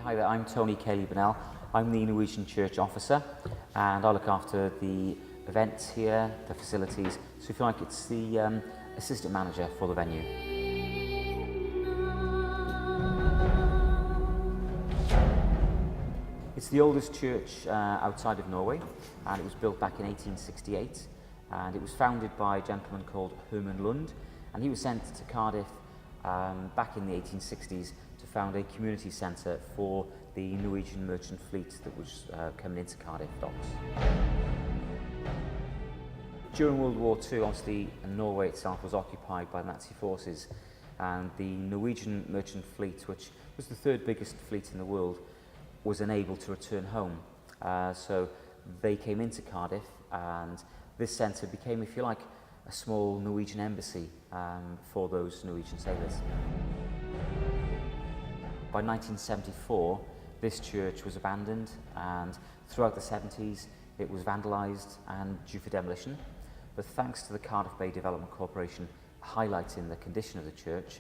Hi there, I'm Tony Cayley-Burnell. I'm the Norwegian Church Officer and I look after the events here, the facilities. So if you like, it's the assistant manager for the venue. It's the oldest church outside of Norway, and it was built back in 1868, and it was founded by a gentleman called Herman Lund, and he was sent to Cardiff back in the 1860s to found a community centre for the Norwegian merchant fleet that was coming into Cardiff docks. During World War II, obviously, Norway itself was occupied by Nazi forces, and the Norwegian merchant fleet, which was the third biggest fleet in the world, was unable to return home. So they came into Cardiff, and this centre became, if you like, a small Norwegian embassy for those Norwegian sailors. By 1974, this church was abandoned, and throughout the 70s it was vandalised and due for demolition. But thanks to the Cardiff Bay Development Corporation highlighting the condition of the church,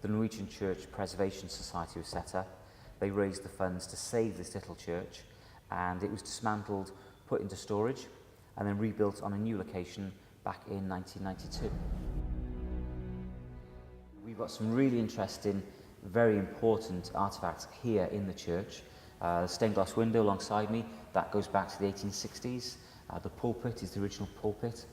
the Norwegian Church Preservation Society was set up. They raised the funds to save this little church, and it was dismantled, put into storage, and then rebuilt on a new location back in 1992. We've got some really interesting, very important artefacts here in the church. The stained glass window alongside me, that goes back to the 1860s. The pulpit is the original pulpit.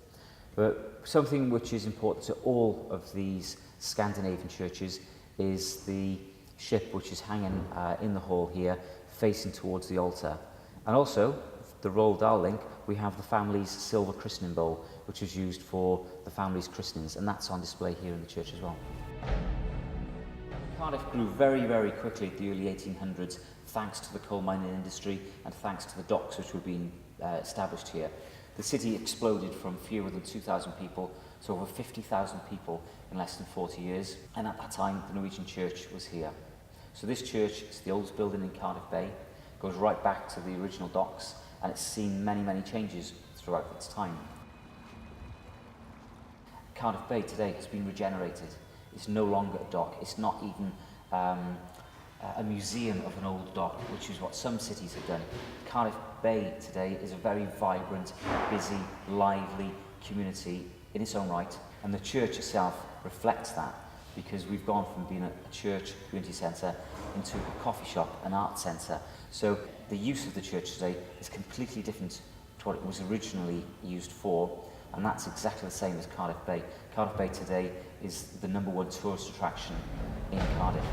But something which is important to all of these Scandinavian churches is the ship which is hanging in the hall here, facing towards the altar. And also, the Roald Dahl link, we have the family's silver christening bowl, which is used for the family's christenings, and that's on display here in the church as well. Cardiff grew very, very quickly at the early 1800s, thanks to the coal mining industry and thanks to the docks which were being established here. The city exploded from fewer than 2,000 people to over 50,000 people in less than 40 years, and at that time the Norwegian Church was here. So this church is the oldest building in Cardiff Bay, goes right back to the original docks, and it's seen many, many changes throughout its time. Cardiff Bay today has been regenerated. It's no longer a dock. It's not even a museum of an old dock, which is what some cities have done. Cardiff Bay today is a very vibrant, busy, lively community in its own right, and the church itself reflects that, because we've gone from being a church community centre into a coffee shop, an art centre. So the use of the church today is completely different to what it was originally used for, and that's exactly the same as Cardiff Bay. Cardiff Bay today is the #1 tourist attraction in Cardiff.